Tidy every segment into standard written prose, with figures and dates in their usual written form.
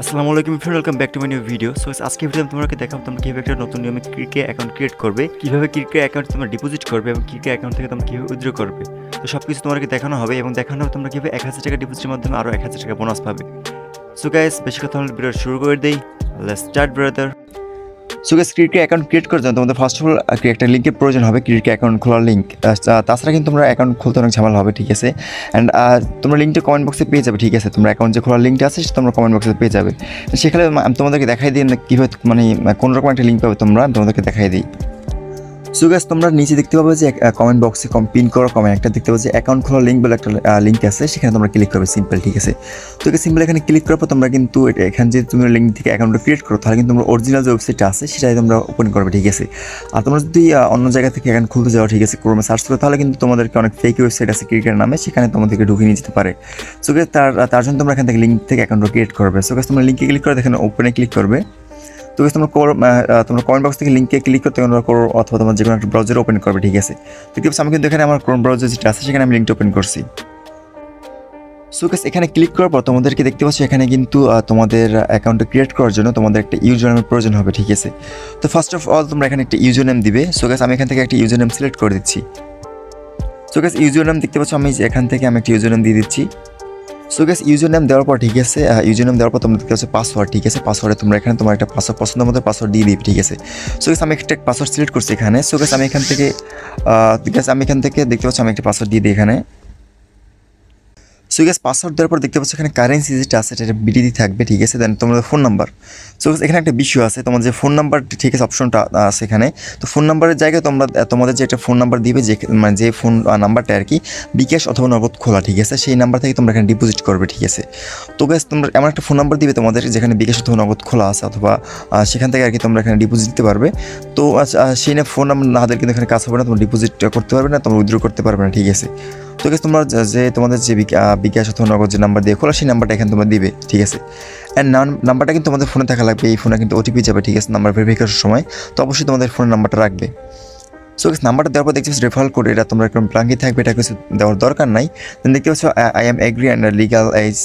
আসসালামু আলাইকুম friend, welcome back to my new video. So আজকে ভিডিও তোমাকে দেখাবো তোমরা কিভাবে একটা নতুন নিয়মে ক্রিকে অ্যাকাউন্ট ক্রিয়েট করবে, কিভাবে ক্রিকে অ্যাকাউন্ট তোমরা ডিপোজিট করবে এবং ক্রিকে অ্যাকাউন্ট থেকে তোমরা কিভাবে উইথড্র করবে। তো সব কিছু তোমাকে দেখানো হবে এবং দেখানো হবে তোমরা কিভাবে 1000 টাকা ডিপোজিটের মাধ্যমে আরও 1000 টাকা বোনাস পাবে। সো গাইস, বেশি কথা হলে ভিডিও শুরু করে দেই। Let's start brother. So guys, ক্রিকে অ্যাকাউন্ট ক্রিয়েট করার জন্য তোমাদের ফার্স্ট অফ অল একটা লিঙ্কের প্রয়োজন হবে, ক্রিকে অ্যাকাউন্ট খোলার লিঙ্ক। তাছাড়া কিন্তু তোমরা অ্যাকাউন্ট খুলতে অনেক ঝামেলা হবে, ঠিক আছে। অ্যান্ড তোমরা লিঙ্কটা কমেন্ট বক্সে পেয়ে যাবে, ঠিক আছে। তোমরা অ্যাকাউন্ট যে খোলার লিঙ্কটা আছে সেটা তোমরা কমেন্ট বক্সে পেয়ে যাবে। সেখানে আমি তোমাদেরকে দেখাই দিই কীভাবে মানে কোন রকম একটা লিঙ্ক পাবে তোমরা, আমি তোমাদেরকে দেখাই দিই। সো গাইস, তোমরা নিচে দেখতে পাবে যে কমেন্ট বক্সে পিন করা কমেন্ট একটা দেখতে পাবে যে অ্যাকাউন্ট খোলার লিঙ্ক বলে একটা লিঙ্ক আছে, সেখানে তোমরা ক্লিক করবে, সিম্পল, ঠিক আছে। তো সিম্পল এখানে ক্লিক করার পর তোমরা কিন্তু এখানে যে তুমি লিঙ্ক থেকে অ্যাকাউন্টটা ক্রিয়েট করো, তাহলে কিন্তু তোমরা অরিজিনাল যে ওয়েবসাইটটা আছে সেটাই তোমরা ওপেন করবে, ঠিক আছে। আর তোমরা যদি অন্য জায়গা থেকে অ্যাকাউন্ট খুলতে যাও, ঠিক আছে, ক্রোমে সার্চ করো, তাহলে কিন্তু তোমাদেরকে অনেক ফেক ওয়েবসাইট আছে ক্রিকেটের নামে, সেখানে তোমাদেরকে ঢুকিয়ে নিয়ে যেতে পারে। সো গাইস, তার জন্য তোমরা এখান থেকে লিঙ্ক থেকে অ্যাকাউন্টটা ক্রিয়েট করবে। সো গাইস, তোমরা লিঙ্কে ক্লিক করে দেখেন ওপেনে ক্লিক করবে। তো তোমরা কমেন্ট বক্স থেকে লিঙ্কে ক্লিক করতে করো অথবা তোমার যে কোনো একটা ব্রাউজার ওপেন করবে, ঠিক আছে। দেখতে পাচ্ছি আমি কিন্তু এখানে আমার ক্রোম ব্রাউজার যেটা আছে সেখানে আমি লিঙ্কটা ওপেন করছি। সো গাইস, এখানে ক্লিক করার পর তোমাদেরকে দেখতে পাচ্ছ এখানে কিন্তু তোমাদের অ্যাকাউন্টটা ক্রিয়েট করার জন্য তোমাদের একটা ইউজার নেমের প্রয়োজন হবে, ঠিক আছে। তো ফার্স্ট অফ অল তোমরা এখানে একটা ইউজার নেম দিবে। সো গাইস, আমি এখান থেকে একটা ইউজার নেম সিলেক্ট করে দিচ্ছি। সো গাইস, ইউজার নেম দেখতে পাচ্ছ আমি এখান থেকে আমি একটা ইউজার নেম দিয়ে দিচ্ছি। সো গাইস, ইউজার নেম দেওয়ার পর, ঠিক আছে, ইউজার নেম দেওয়ার পর তোমরা দেখতে পাচ্ছ পাসওয়ার্ড, ঠিক আছে। পাসওয়ার্ডে তোমরা এখানে তোমার একটা পাসওয়ার্ড পছন্দ মতো পাসওয়ার্ড দিয়ে দিবে, ঠিক আছে। সো গাইস, আমি একটা পাসওয়ার্ড সিলেক্ট করছি এখানে। সো গাইস, আমি এখান থেকে দেখতে পাচ্ছ আমি একটা পাসওয়ার্ড দিয়ে দিই এখানে। সো গাইস, পাসওয়ার্ড দেওয়ার পর দেখতে পাচ্ছ এখানে কারেন্সি যেটা আছে এটা বিডিটি থাকবে, ঠিক আছে। দেন তোমাদের ফোন নাম্বার। সো গাইস, এখানে একটা বিষয় আছে, তোমাদের যে ফোন নাম্বার, ঠিক আছে, অপশনটা আছে এখানে। তো ফোন নাম্বারের জায়গায় তোমরা তোমাদের যে একটা ফোন নাম্বার দিবে, যে মানে যে ফোন নাম্বারটা আর কি বিকাশ অথবা নগদ খোলা, ঠিক আছে, সেই নাম্বার থেকে তোমরা এখানে ডিপোজিট করবে, ঠিক আছে। তো গাইস, তোমরা এমন একটা ফোন নাম্বার দিবে তোমাদের যেখানে বিকাশ অথবা নগদ খোলা আছে, অথবা সেখান থেকে আর কি তোমরা এখানে ডিপোজিট দিতে পারবে। তো সেই না ফোন নাম্বার না হাতের কিন্তু এখানে কাজ হবে না, তোমরা ডিপোজিট করতে পারবে না, তোমরা উইথড্র করতে পারবে না, ঠিক আছে। তো গাইস, তোমরা যে তোমাদের যে বিকাশ অথবা নগদ যে নাম্বার দিয়ে খোলা সেই নাম্বারটা এখানে তোমরা দিবে, ঠিক আছে। অ্যান্ড নাম্বারটা কিন্তু তোমাদের ফোনে থাকা লাগবে, এই ফোনে কিন্তু ওটিপি যাবে, ঠিক আছে, নাম্বার ভেরিফাই করার সময়। তো অবশ্যই তোমাদের ফোনের নাম্বারটা রাখবে। সো গাইস, নাম্বারটা দেওয়ার পর দেখতে পাচ্ছ রেফারেল কোড, এটা তোমরা একদম ব্লাঙ্কই থাকবে, এটা কিছু দেওয়ার দরকার নাই। দেন দেখতে পাচ্ছ I am agree and legal age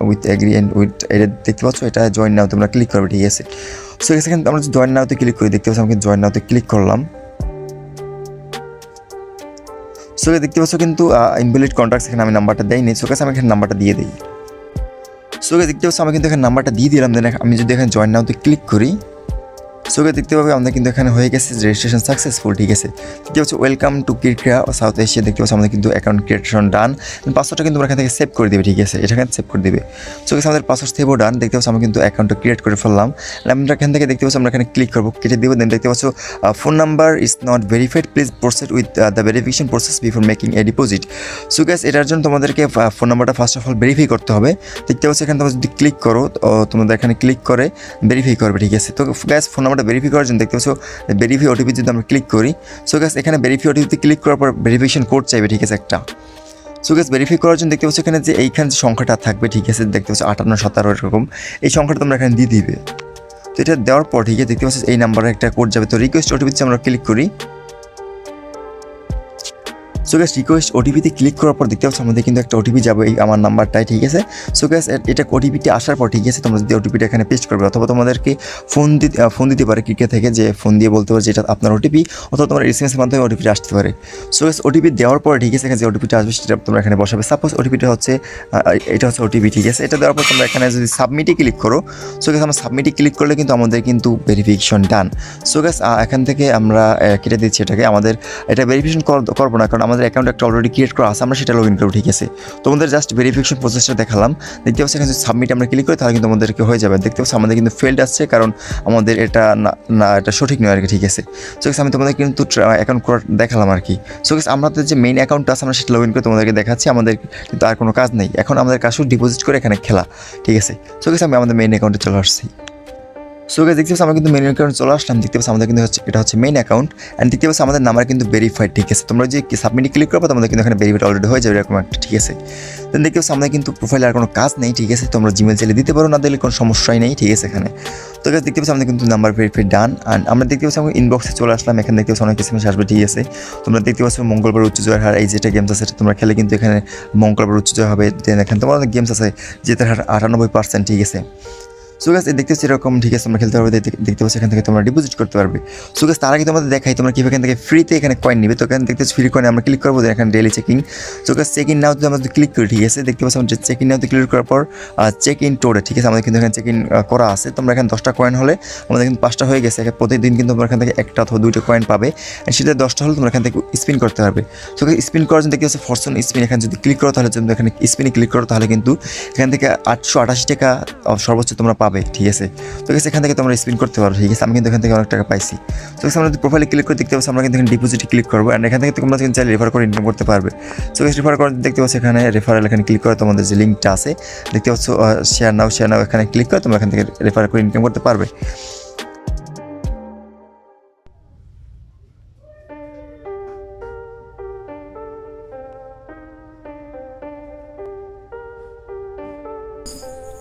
with agree and with, এটা দেখতে পাচ্ছ, এটা জয়েন নাও তোমরা ক্লিক করবে, ঠিক আছে। সো গাইস, এখানে আমরা জয়েন নাওতে ক্লিক করি, দেখতে পাচ্ছ আমি জয়েন নাওতে ক্লিক করলাম। সো দেখতে পাচ্ছ কিন্তু ইনভ্যালিড কন্ট্যাক্টস, এখানে আমি নাম্বারটা দেইনি। সো গাইস, আমি এখানে নাম্বারটা দিয়ে দিই। সো গাইস, দেখতে পাচ্ছ আমি কিন্তু এখানে নাম্বারটা দিয়ে দিলাম। দেন আমি যদি এখানে জয়েন নাওতে ক্লিক করি, সো গাইস, দেখতে পাবে আমাদের কিন্তু এখানে হয়ে গেছে রেজিস্ট্রেশন সাকসেসফুল, ঠিক আছে। দেখতে পাচ্ছ welcome to cricket south Asia, দেখতে পাচ্ছ আমাদের কিন্তু অ্যাকাউন্ট ক্রিয়েশন ডান। পাসওয়ার্ডটা কিন্তু এখান থেকে সেভ করে দিবে, ঠিক আছে, এটা এখানে সেভ করে দিবে। সো গাইস, আমাদের পাসওয়ার্ড সেভও ডান। দেখতে পাচ্ছ আমি কিন্তু অ্যাকাউন্টটা ক্রিয়েট করে ফেললাম। আমরা এখান থেকে দেখতে পাচ্ছ আমরা এখানে ক্লিক করবো, কেটে দিব। দেন দেখতে পাচ্ছ phone number is not verified, please proceed with the verification process before making A deposit. So guys, এটার জন্য তোমাদেরকে ফোন নাম্বারটা ফার্স্ট অফ অল ভেরিফাই করতে হবে। দেখতে পাচ্ছ এখানে তোমরা যদি ক্লিক করো, তোমাদের এখানে ক্লিক করে ভেরিফাই করবে, ঠিক আছে। তো গাইস, ফোন নাম্বারটা ভেরিফাই করার জন্য দেখতে পাচ্ছ ভেরিফাই ওটিপি যদি আমরা ক্লিক করি, সো গাইস, এখানে ভেরিফাই ওটিপিতে ক্লিক করার পর ভেরিফিকেশন কোড চাইবে, ঠিক আছে, একটা। সো গাইস, ভেরিফাই করার জন্য দেখতে পাচ্ছ এখানে যে এইখানে যে সংখ্যাটা থাকবে, ঠিক আছে, দেখতে পাচ্ছ 58 17 এরকম, এই সংখ্যাটা তোমরা এখানে দিয়ে দিবে। তো এটা দেওয়ার পর, ঠিক আছে, দেখতে পাচ্ছ এই নাম্বারে একটা কোড যাবে। তো রিকোয়েস্ট ওটিপিতে আমরা ক্লিক করি। সো গাইস, রিকোয়েস্ট ওটিপিতে ক্লিক করার পর দেখতে পাচ্ছ আমাদের কিন্তু একটা ওটিপি যাবে এই আমার নাম্বারটাই, ঠিক আছে। সো গাইস, এটা ওটিপিটি আসার পর, ঠিক আছে, তোমরা যদি ওটিপিটা এখানে পেস্ট করবে, অথবা তোমাদেরকে ফোন দিতে পারে ক্রিকেট থেকে, যে ফোন দিয়ে বলতে পারে যে এটা আপনার ওটিপি, অথবা তোমার এসএমএসের মাধ্যমে ওটিপিটা আসতে পারে। সো গাইস, ওটিপি দেওয়ার পর, ঠিক আছে, এখানে যে ওটিপিটা আসবে সেটা তোমরা এখানে বসাবে। সাপোজ ওটিপিটা হচ্ছে এটা হচ্ছে ওটিপি, ঠিক আছে। এটা দেওয়ার পর তোমরা এখানে যদি সাবমিটে ক্লিক করো, সো গাইস, আমরা সাবমিটে ক্লিক করলে কিন্তু আমাদের কিন্তু ভেরিফিকেশন ডান। সো গাইস, এখান থেকে আমরা কেটে দিচ্ছি এটাকে, আমাদের এটা ভেরিফিকেশন করবো না, কারণ আমাদের অ্যাকাউন্ট একটা অলরেডি ক্রিয়েট করা আছে, আমরা সেটা লগ ইন করবো, ঠিক আছে। তোমাদের জাস্ট ভেরিফিকেশন প্রসেসটা দেখালাম। দেখতে পাচ্ছি এখানে যদি সাবমিট আমরা ক্লিক করি, তাহলে কিন্তু আমাদেরকে হয়ে যাবে। দেখতে পাচ্ছি আমাদের কিন্তু ফেল্ড আসছে, কারণ আমাদের এটা না এটা সঠিক নয় আর কি, ঠিক আছে। সো গাইস, আমি তোমাদের কিন্তু অ্যাকাউন্ট করা দেখালাম আর কি। সো গাইস, আমাদের যে মেইন অ্যাকাউন্টটা আছে আমরা সেটা লগ ইন করে তোমাদেরকে দেখাচ্ছি। আমাদের কিন্তু আর কোনো কাজ নেই, এখন আমাদের কাজ শুধু ডিপোজিট করে এখানে খেলা, ঠিক আছে। সো গাইস, আমি আমাদের মেইন অ্যাকাউন্টে চলে আসছি। সো গাইস, দেখতে পাচ্ছি আমরা কিন্তু মেইন অ্যাকাউন্ট চলে আসলাম। দেখতে পাচ্ছি আমাদের কিন্তু এটা হচ্ছে মেইন অ্যাকাউন্ট। অ্যান্ড দেখতে পাচ্ছি আমাদের নাম্বার কিন্তু ভেরিফাইড, ঠিক আছে। তোমরা যে সাবমিটে ক্লিক করবো তোমাদের কিন্তু এখানে ভেরিফাইড অলরেডি হয়ে যাবে এরকম একটা, ঠিক আছে। দেন দেখতে পাচ্ছি আমাদের কিন্তু প্রোফাইলে আর কোনো কাজ নেই, ঠিক আছে। তোমরা জিমেল চাইলে দিতে পারো, না দিলে কোনো সমস্যাই নেই, ঠিক আছে এখানে। তো গাইস, দেখতে পাচ্ছি আমাদের কিন্তু নাম্বার ভেরিফাইড ডান। অ্যান্ড আমরা দেখতে পাচ্ছি আমরা ইনবক্সে চলে আসলাম। এখানে দেখতে পাচ্ছি অনেক এসএমএস আসবে, ঠিক আছে। তোমরা দেখতে পাচ্ছ মঙ্গলবার উচ্চ জয়ের হার, এই যেটা গেমস আছে তোমরা খেলে কিন্তু এখানে মঙ্গলবার উচ্চ জয় হবে। দেন এখানে তোমার অনেক গেমস আছে যেটার হার 98%, ঠিক আছে। সো গাইস দেখতে পাচ্ছি এরকম, ঠিক আছে, তোমরা খেলতে পারবে, দেখতে পাচ্ছি এখান থেকে তোমরা ডিপোজিট করতে পারবে। সো গাইস তার আগে তোমাদের দেখাই তোমরা কীভাবে এখান থেকে ফ্রিতে এখানে কয়েন নিবে। তো এখানে দেখতে পাচ্ছি ফ্রি কয়েন আমরা ক্লিক করবো, এখানে daily checking. So guys check in নাওতে আমরা ক্লিক করি, ঠিক আছে, দেখতে পাচ্ছি আমরা চেক ইন নাওতে ক্লিক করার পর চেক ইন টোরে, ঠিক আছে, আমাদের কিন্তু এখানে চেক ইন করা আছে। তোমরা এখানে 10টা কয়েন হলে আমাদের কিন্তু 5টা হয়ে গেছে, প্রতিদিন কিন্তু তোমরা এখান থেকে 1টা অথবা 2টা কয়েন পাবে, সেটা 10টা হলে তোমরা এখান থেকে স্পিন করতে পারবে। সো স্পিন করার জন্য দেখতে পাচ্ছি ফরচুন স্পিন, এখানে যদি ক্লিক করো তাহলে যদি এখানে স্পিনে ক্লিক করো তাহলে কিন্তু এখান থেকে 888 টাকা সর্বোচ্চ তোমরা পাবে, ঠিক আছে। তো এখান থেকে তোমরা স্পিন করতে পারো, ঠিক আছে। আমি কিন্তু এখান থেকে অনেক টাকা পাইছি। তো আমরা যদি প্রোফাইলে ক্লিক করে দেখতে পাচ্ছি আমরা কিন্তু এখানে ডিপোজিটে ক্লিক করবো, অ্যান্ড এখান থেকে তোমরা কিন্তু চাইলে রেফার করে ইনকাম করতে পারবে। সো রেফার করে দেখতে পাচ্ছি এখানে রেফারেল, এখানে ক্লিক করে তোমাদের যে লিঙ্কটা আছে দেখতে পাচ্ছ শেয়ার নাও এখানে ক্লিক করে তোমরা এখান থেকে রেফার করে ইনকাম করতে পারবে।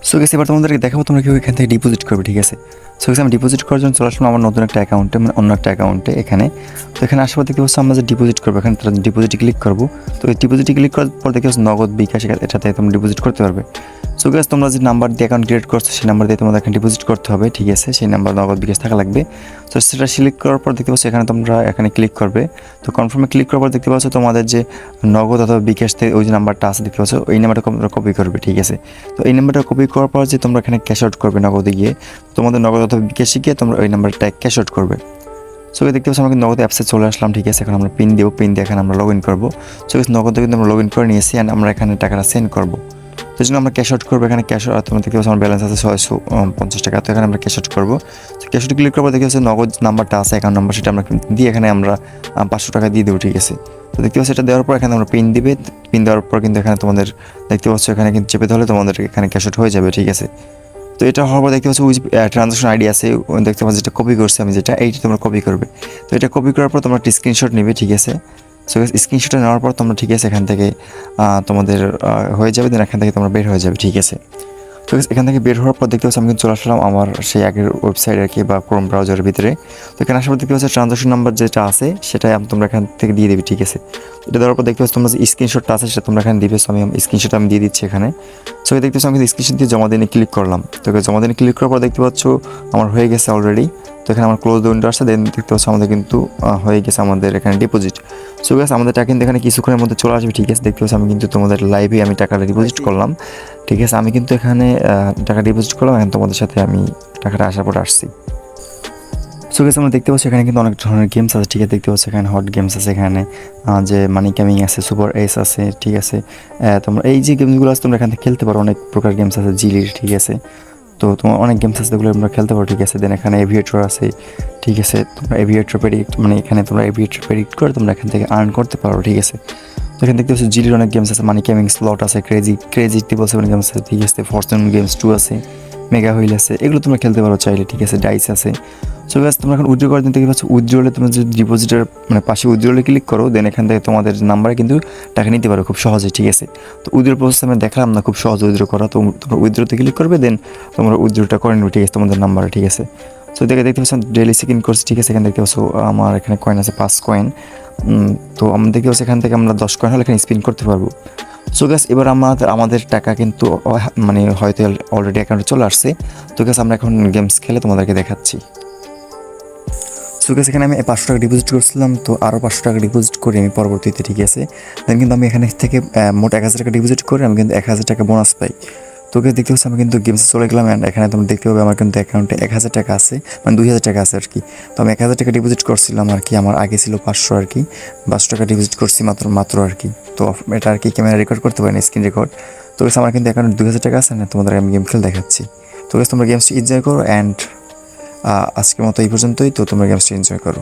সো গেছে এবার তোমাদেরকে দেখাবো তোমরা কেউ এখান থেকে ডিপোজিট করবে, ঠিক আছে। সো গেছে আমি ডিপোজিট করার জন্য চলে আসলাম আমার নতুন একটা অ্যাকাউন্টে, মানে অন্য একটা অ্যাকাউন্টে এখানে। তো এখানে আসার পর দেখতে পাচ্ছি আমরা যে ডিপোজিট করবো, এখানে তারা ডিপোজিটে ক্লিক করবো। তো এই ডিপোজিটে ক্লিক করার পর দেখতে পাচ্ছি নগদ, বিকাশ, এটাতে তোমরা ডিপোজিট করতে পারবে। সো গেছে তোমরা যে নাম্বার দিয়ে অ্যাকাউন্ট ক্রিয়েট করছো সেই নাম্বার দিয়ে তোমাদের এখানে ডিপোজিট করতে হবে, ঠিক আছে। সেই নাম্বার নগদ, বিকাশ থাকা লাগবে। তো সেটা সিলেক্ট করার পর দেখতে পাচ্ছি এখানে তোমরা এখানে ক্লিক করবে। তো কনফার্মে ক্লিক করার পর দেখতে পাচ্ছ তোমাদের যে নগদ অথবা বিকাশ থেকে ওই যে নাম্বারটা আছে দেখতে পাচ্ছ, ওই নাম্বারটা তোমরা কপি করবে, ঠিক আছে। তো এই নাম্বারটা কপি করার পর যে তোমরা এখানে ক্যাশ আউট করবে নগদে গিয়ে, তোমাদের নগদ অথবা বিকাশে গিয়ে তোমরা ওই নাম্বারটা ক্যাশ আউট করবে। সো দেখতে পাচ্ছি আমরা কিন্তু নগদ অ্যাপসে চলে আসলাম, ঠিক আছে। এখন আমরা পিন দেবো, পিন দিয়ে এখানে আমরা লগ ইন করবো। সো নগদে কিন্তু আমরা লগ ইন করে নিয়েছি, অ্যান্ড আমরা এখানে টাকাটা সেন্ড করবো। তো জন্য আমরা ক্যাশ আউট করবো, এখানে ক্যাশ আউট তোমরা দেখতে পাচ্ছি আমার ব্যালেন্স আছে 650 টাকা। তো এখানে আমরা ক্যাশ আউট করবো। তো ক্যাশ আউট ক্লিক করবো, দেখতে পাচ্ছি নগদ নাম্বারটা আছে, অ্যাকাউন্ট নাম্বার, সেটা আমরা দিয়ে এখানে আমরা 500 টাকা দিয়ে দেবো, ঠিক আছে। তো দেখতে পাচ্ছি এটা দেওয়ার পর এখানে আমরা পিন দিবে, পিন দেওয়ার পর কিন্তু এখানে তোমাদের দেখতে পাচ্ছ এখানে কিন্তু চেপে ধরলে তোমাদের এখানে ক্যাশ আউট হয়ে যাবে, ঠিক আছে। তো এটা হওয়ার পর দেখতে পাচ্ছি ওই ট্রানজাকশন আইডি আছে, দেখতে পাচ্ছি যেটা কপি করছি আমি, যেটা এইটা তোমরা কপি করবে। তো এটা কপি করার পর তোমরা একটা স্ক্রিনশট নেবে, ঠিক আছে। সো স্ক্রিনশটটা নেওয়ার পর তোমরা, ঠিক আছে, এখান থেকে তোমাদের হয়ে যাবে, দেন এখান থেকে তোমরা বের হয়ে যাবে, ঠিক আছে। তো এখান থেকে বের হওয়ার পর দেখতে পাচ্ছি আমি কিন্তু চলে আসলাম আমার সেই আগের ওয়েবসাইট আর কি, বা ক্রোম ব্রাউজারের ভিতরে। তো এখানে আসার পর দেখতে পাচ্ছি ট্রানজাকশন নাম্বার যেটা আছে সেটাই তোমরা এখান থেকে দিয়ে দেবে, ঠিক আছে। এটা দেওয়ার পর দেখতে পাচ্ছি তোমরা যে স্ক্রিনশটটা আছে সেটা তোমরা এখানে দিবে। সো আমি স্ক্রিনশট আমি দিয়ে দিচ্ছি এখানে। সো দেখতে পাচ্ছি আমি কিন্তু স্ক্রিনশট দিয়ে জমা দিয়ে ক্লিক করলাম। তো জমা দিয়ে ক্লিক করার পর দেখতে পাচ্ছ আমার হয়ে গেছে অলরেডি। তো এখানে আমার ক্লোজ দ্য উইন্ডো আসছে, দেন দেখতে পাচ্ছ আমাদের কিন্তু হয়ে গেছে আমাদের এখানে ডিপোজিট। সো গাইস আমাদের টাকা কিন্তু এখানে কিছুক্ষণের মধ্যে চলে আসবে, ঠিক আছে। দেখতে পাচ্ছি আমি কিন্তু তোমাদের লাইভে আমি টাকাটা ডিপোজিট করলাম, ঠিক আছে। আমি কিন্তু এখানে টাকা ডিপোজিট করলাম, এখন তোমাদের সাথে আমি টাকাটা আসার পর আসছি। সো গাইস আমরা দেখতে পাচ্ছি এখানে কিন্তু অনেক ধরনের গেমস আছে, ঠিক আছে। দেখতে পাচ্ছি এখানে হট গেমস আছে, এখানে যে মানি কামিং আছে, সুপার এস আছে, ঠিক আছে। তোমরা এই যে গেমসগুলো আছে তোমরা এখান থেকে খেলতে পারো, অনেক প্রকার গেমস আছে, জিলির, ঠিক আছে। তো তোমার অনেক গেমস আছে যেগুলো তোমরা খেলতে পারো, ঠিক আছে। দেন এখানে এভিয়েটর আছে, ঠিক আছে। তোমরা এভিয়েটর প্রেডিক্ট, মানে এখানে তোমরা এভিয়েটর প্রেডিক্ট করে তোমরা এখান থেকে আর্ন করতে পারো, ঠিক আছে। তো এখানে দেখতে পাচ্ছি জিলির অনেক গেমস আছে, মানি কামিং স্লট আছে, ক্রেজি টেবল 7 গেমস আছে, ঠিক আছে। ফরচুন গেমস 2 আছে, মেগা হুইল আছে, এগুলো তোমরা খেলতে পারো চাইলে, ঠিক আছে। ডাইস আছে। সো গাইস তোমরা এখন উইথড্র করে দিতে পাচ্ছ, উইথড্রলে তোমরা যদি ডিপোজিটের মানে পাশে উইথড্রলে ক্লিক করো, দেন এখান থেকে তোমাদের নাম্বারে কিন্তু টাকা নিতে পারো খুব সহজে, ঠিক আছে। তো উইথড্র প্রসেস আমি দেখালাম না, খুব সহজ উইথড্র করা। তো তোমরা উইথড্রতে ক্লিক করবে, দেন তোমরা উইথড্রটা করে নেবে, ঠিক আছে, তোমাদের নাম্বারে, ঠিক আছে। সো দেখতে পাচ্ছ ডেইলি চেক ইন করছি, ঠিক আছে। এখানে দেখতে পাচ্ছ আমার এখানে কয়েন আছে 5 কয়েন। তো আমরা দেখতে পাচ্ছি এখান থেকে আমরা 10 কয়েন হলে এখানে স্পিন করতে পারবো। সো গাইস এবার আমাদের টাকা কিন্তু মানে হয়তো অলরেডি অ্যাকাউন্টে চলে আসছে। তো গাইস আমরা এখন গেমস খেলে তোমাদেরকে দেখাচ্ছি। সো গাইস এখানে আমি 500 টাকা ডিপোজিট করছিলাম, তো আরও 500 টাকা ডিপোজিট করি আমি পরবর্তীতে, ঠিক আছে। দেন কিন্তু আমি এখানে থেকে মোট 1000 টাকা ডিপোজিট করে আমি কিন্তু 1000 টাকা বোনাস পাই। তো গাইস দেখতে পাচ্ছি আমি কিন্তু গেমসে চলে গেলাম, অ্যান্ড এখানে তোমরা দেখতে পাবে আমার কিন্তু অ্যাকাউন্টে 1000 টাকা আছে, মানে 2000 টাকা আছে আর কি। তো আমি 1000 টাকা ডিপোজিট করছিলাম আর কি, আমার আগে ছিল 500 আর কি, 500 টাকা ডিপোজিট করছি মাত্র আর কি। তো এটা আর কি ক্যামেরা রেকর্ড করতে পারি না, স্ক্রিন রেকর্ড। তো গাইস আমার কিন্তু অ্যাকাউন্টে 2000 টাকা আছে না, তোমাদের আমি গেম খেলে দেখাচ্ছি। তো গাইস তোমরা গেমসটি এনজয় করো, অ্যান্ড আজকের মতো এই পর্যন্তই। তো তোমরা গেমসটি এনজয় করো।